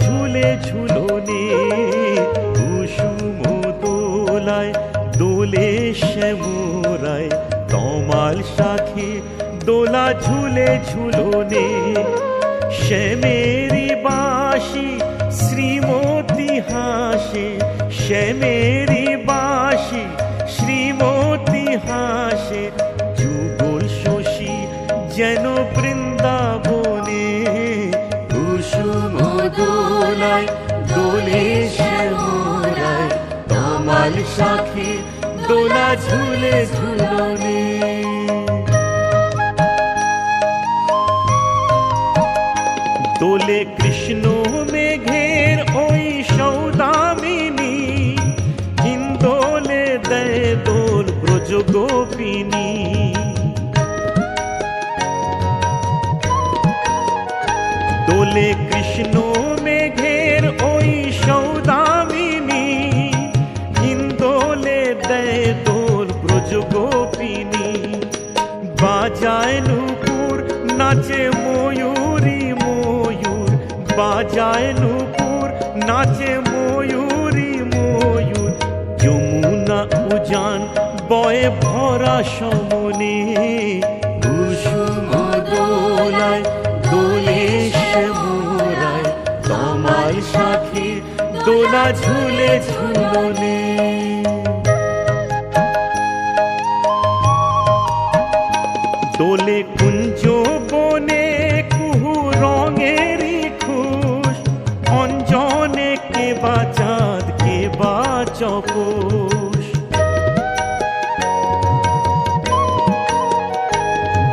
ঝুলে ঝুলনে, কুসুম দোলায় দোলে শ্যামরায়, তমাল শাখে দোলা ঝুলে ঝুলনে। শ্যামেরি বাঁশি শ্রীমতী হাসে, শ্যামেরি বাঁশি শ্রীমতী হাসে, যুগল শশী যেন বৃন্দাবনে। কুসুম দোলায় দোলে শ্যামরায়, তমাল শাখে দোলা ঝুলে ঝুলনে। দোলে কৃষ্ণ মেঘের ওই সৌদামিনী, হিন্দোলে দেয় দোল ব্রজ গোপিনী। দোলে কৃষ্ণ মেঘের ওই সৌদামিনী, হিন্দোলে দেয় দোল ব্রজ গোপিনী। বাজায় নূপুর নাচে ময়ূরী ময়ূর, বাজায় নূপুর নাচে ময়ূরী ময়ূর, যমুনা উজান বয়ে ভরা সমনে। কুসুম দোলায় দোলে শ্যামরায়, তমাল শাখে দোলা ঝুলে ঝুলনে। দোলে কুঞ্জ বনে কুহু রঙেরি খুশ, অঞ্জনে কে বা চাঁদ কে বা চকোষ।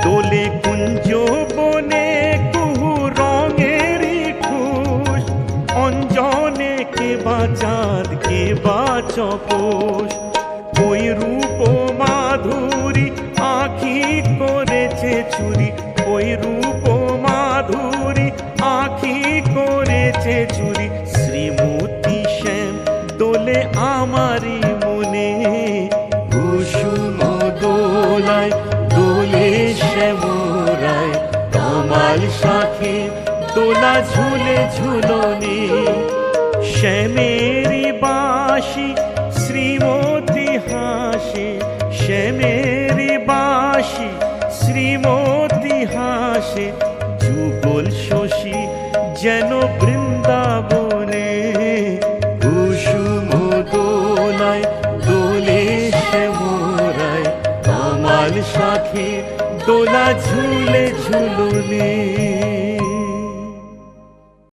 দোলে কুঞ্জ বনে কুহু রঙেরি খুশ, অঞ্জনে কে বা চাঁদ কে বা চকোষ। ওই রূপ মাধুরী আঁখি করেছে চুরি, ওই রূপ মাধুরী আঁখি করেছে চুরি। শ্রীমতী শ্যাম দোলে আমারি মনে, কুসুম দোলায় দোলে শ্যামরায়, তমাল শাখে দোলা ঝুলে ঝুলনে। শ্যামেরি বাঁশি শ্রীমতী হাসে, শ্যামেরি বাঁশি শ্রীমতী হাসে, যুগল শশী যেন বৃন্দাবনে। কুসুম দোলায় দোলে শ্যামরায়, তমাল শাখে দোলা ঝুলে ঝুলনে।